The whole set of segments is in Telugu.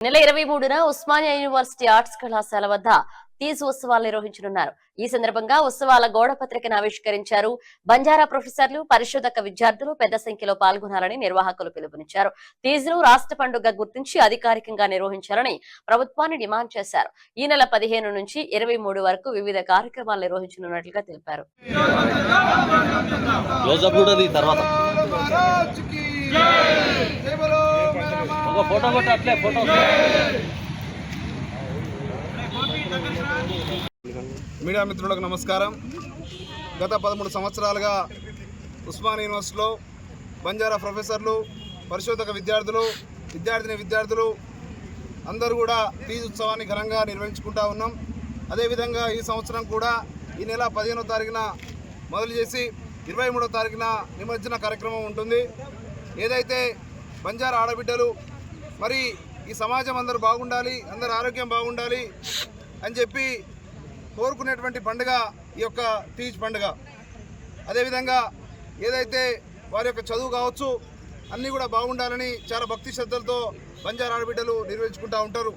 నెల 23న ఉస్మానియా యూనివర్సిటీ ఆర్ట్స్ కళాశాల వద్ద తీజ్ ఉత్సవాలు నిర్వహించనున్నారు. ఈ సందర్భంగా ఉత్సవాల గోడ పత్రికను ఆవిష్కరించారు. బంజారా ప్రొఫెసర్లు, పరిశోధక విద్యార్థులు పెద్ద సంఖ్యలో పాల్గొనాలని నిర్వాహకులు పిలుపునిచ్చారు. తీజ్ను రాష్ట్ర పండుగ గుర్తించి అధికారికంగా నిర్వహించాలని ప్రభుత్వాన్ని డిమాండ్ చేశారు. ఈ నెల 15 నుంచి 23 వరకు వివిధ కార్యక్రమాలు నిర్వహించనున్నట్లుగా తెలిపారు. మీడియా మిత్రులకు నమస్కారం. గత 13 సంవత్సరాలుగా ఉస్మానియా యూనివర్సిటీలో బంజారా ప్రొఫెసర్లు, పరిశోధక విద్యార్థులు అందరూ కూడా తీజ్ ఉత్సవాన్ని ఘనంగా నిర్వహించుకుంటా ఉన్నాం. అదేవిధంగా ఈ సంవత్సరం కూడా ఈ నెల 15వ తారీఖున మొదలు చేసి 23వ తారీఖున నిమజ్జన కార్యక్రమం ఉంటుంది. ఏదైతే బంజారా ఆడబిడ్డలు మరి ఈ సమాజం అందరూ బాగుండాలి, అందరు ఆరోగ్యం బాగుండాలి అని చెప్పి కోరుకునేటువంటి పండుగ ఈ యొక్క తీజ్ పండుగ. అదేవిధంగా ఏదైతే వారి యొక్క చదువు కావచ్చు అన్నీ కూడా బాగుండాలని చాలా భక్తి శ్రద్ధలతో బంజారా ఆడబిడ్డలు నిర్వహించుకుంటూ ఉంటారు.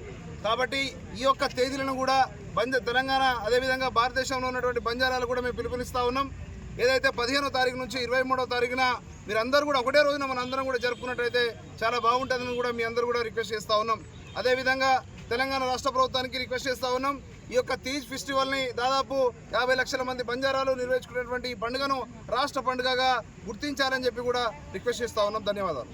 కాబట్టి ఈ యొక్క తేదీలను కూడా తెలంగాణ అదేవిధంగా భారతదేశంలో ఉన్నటువంటి బంజారాలు కూడా మేము పిలుపునిస్తూ ఉన్నాం. ఏదైతే 15వ తారీఖు నుంచి 23వ తారీఖున మీరందరూ కూడా ఒకటే రోజున మనందరం కూడా జరుపుకున్నట్టయితే చాలా బాగుంటుందని కూడా మీ అందరూ కూడా రిక్వెస్ట్ చేస్తూ ఉన్నాం. అదేవిధంగా తెలంగాణ రాష్ట్ర ప్రభుత్వానికి రిక్వెస్ట్ చేస్తూ ఉన్నాం. ఈ యొక్క తీజ్ ఫెస్టివల్ని దాదాపు 50 లక్షల మంది బంజారాలు నిర్వహించుకునేటువంటి ఈ పండుగను రాష్ట్ర పండుగగా గుర్తించాలని చెప్పి కూడా రిక్వెస్ట్ చేస్తూ ఉన్నాం. ధన్యవాదాలు.